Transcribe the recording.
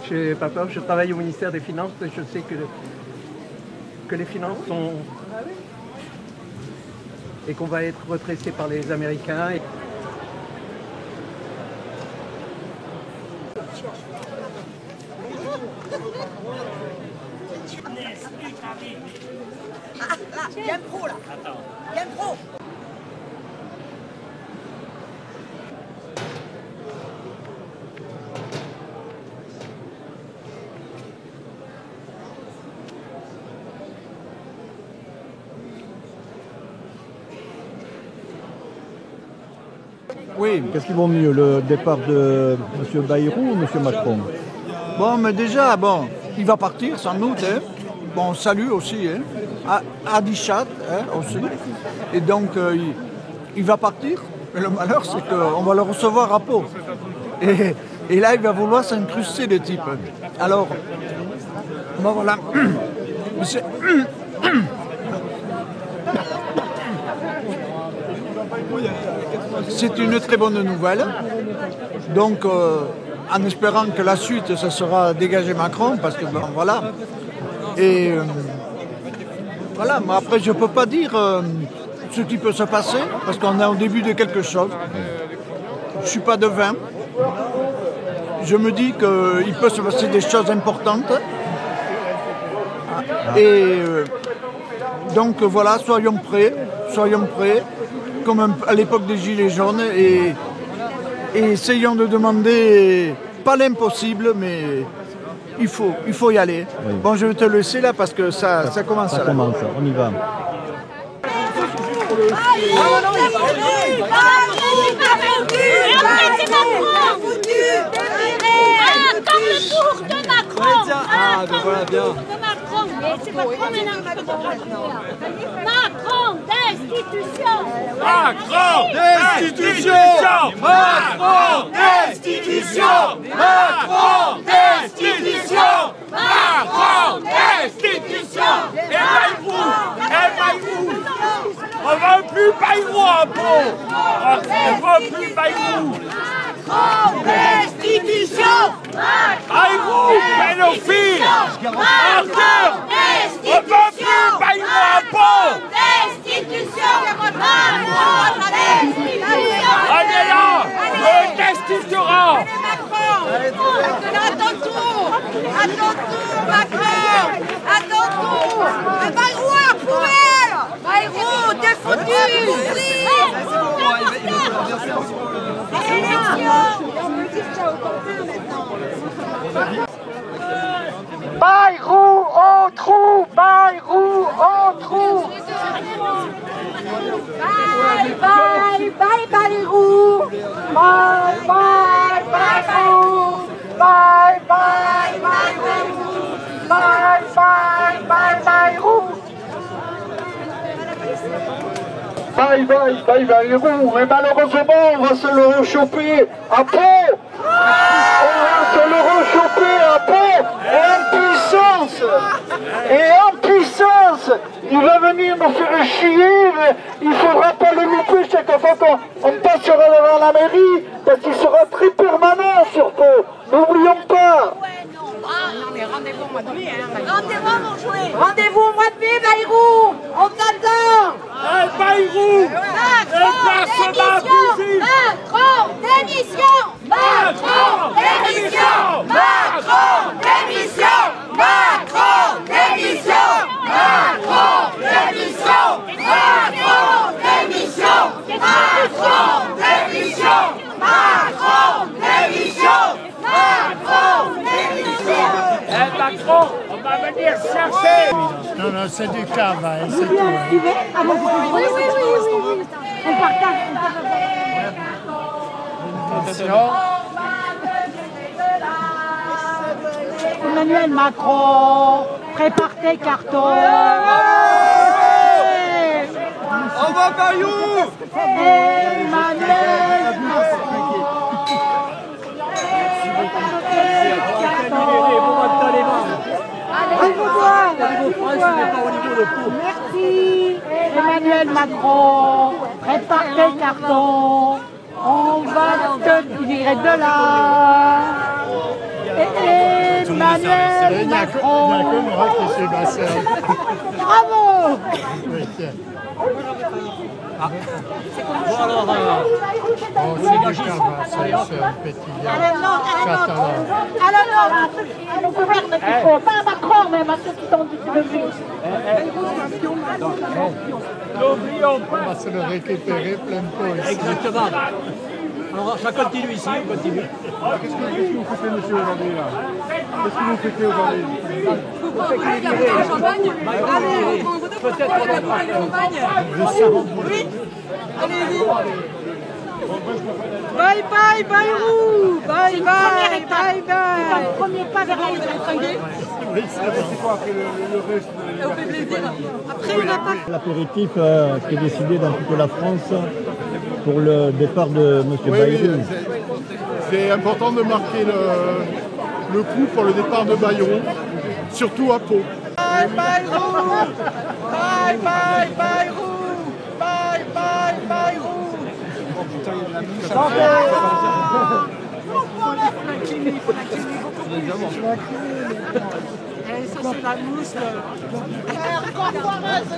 Je n'ai pas peur, je travaille au ministère des Finances et je sais que les finances sont... et qu'on va être retracé par les Américains. Il y a le pro là. Il y a le pro. Oui, qu'est-ce qui vaut mieux, le départ de M. Bayrou ou M. Macron? Bon, mais déjà, bon, il va partir sans doute. Hein. Bon, salut aussi, hein. Adichat aussi. Et donc, il va partir. Mais le malheur, c'est qu'on va le recevoir à Pau. Et là, il va vouloir s'incruster, le type. Alors, bon, voilà. C'est une très bonne nouvelle. Donc, en espérant que la suite, ça sera dégager Macron, parce que, bon, voilà. Et voilà, mais après, je ne peux pas dire ce qui peut se passer, parce qu'on est au début de quelque chose. Je ne suis pas devin. Je me dis qu'il peut se passer des choses importantes. Et donc, voilà, soyons prêts, comme à l'époque des Gilets jaunes, et essayons de demander, pas l'impossible, mais il faut y aller. Oui. Bon, je vais te laisser là parce que ça commence. Ça commence, on y va. Comme le tour de Macron. Ah, ben voilà, bien. De Macron, mais c'est Macron maintenant. Macron d'institution. Macron d'institution. Macron d'institution. Macron d'institution. Macron d'institution. Et Bayrou. On veut plus Bayrou en Pau. On veut plus Bayrou. Macron d'institution. Bayrou, pédophile. Menteur. On veut plus Bayrou en Pau. D'institution. Macron d'institution. Allez là, le destituera. À ton tour, Macron. À ton tour. Bayrou à poubelle. Bayrou, t'es foutu. Bayrou au trou, Bayrou au trou. Bye, bye, bye, Bayrou. Bye, bye, Bayrou. Bye, bye, Bayrou. Bye, bye, bye, Bayrou. Bye, bye, bye, Bayrou. Mais malheureusement, on va se le rechoper à Pau. On va se le rechoper à Pau. Et en puissance, il va venir nous faire chier, mais il faudra pas le louper chaque fois qu'on passera devant la mairie, parce qu'il sera très permanent sur Pau. N'oublions pas. Non mais rendez-vous au mois de mai, rendez-vous mon jouet. Rendez-vous au mois de mai, Bayrou. On t'attend. Bayrou. Macron démission. Macron démission. Macron démission. Macron démission. Macron démission. Macron démission. Macron démission. Macron démission. Macron démission. Macron, on va venir chercher. Non, c'est du travail, c'est tout. Oui. On partage. Emmanuel Macron, prépare tes cartons. On va Bayrou. Emmanuel Macron. Merci. Emmanuel Macron, prépare tes cartons. On va te virer de là. Emmanuel Macron. Il n'y a que moi qui suis ma sœur. Bravo. Oui, tiens. Bon alors, Oh, c'est du calvaire, c'est pétillant. Catalan. Alors non, le gouverne qu'il faut, pas Macron même, à ceux qui sont du début. n'oublions On pas. va se le récupérer plein pot ici. Exactement. Alors ça continue ici, on continue. Qu'est-ce que vous faites, monsieur, aujourd'hui, là? Qu'est-ce que vous faites aujourd'hui? Peut-être qu'on va Oui. Allez-y. Bye bye Bayrou. Bye bye. Bye bye. Premier pas vers la liberté. Oui, c'est quoi après le reste? Ça vous fait plaisir. Après, on n'a pas. L'apéritif qui est décidé dans toute la France pour le départ de M. Oui, Bayrou. c'est important de marquer le coup pour le départ de Bayrou, surtout à Pau. Bye Bayrou. Bye bye Bayrou. Bye bye Bayrou. Ça c'est la mousse. Encore foireuse,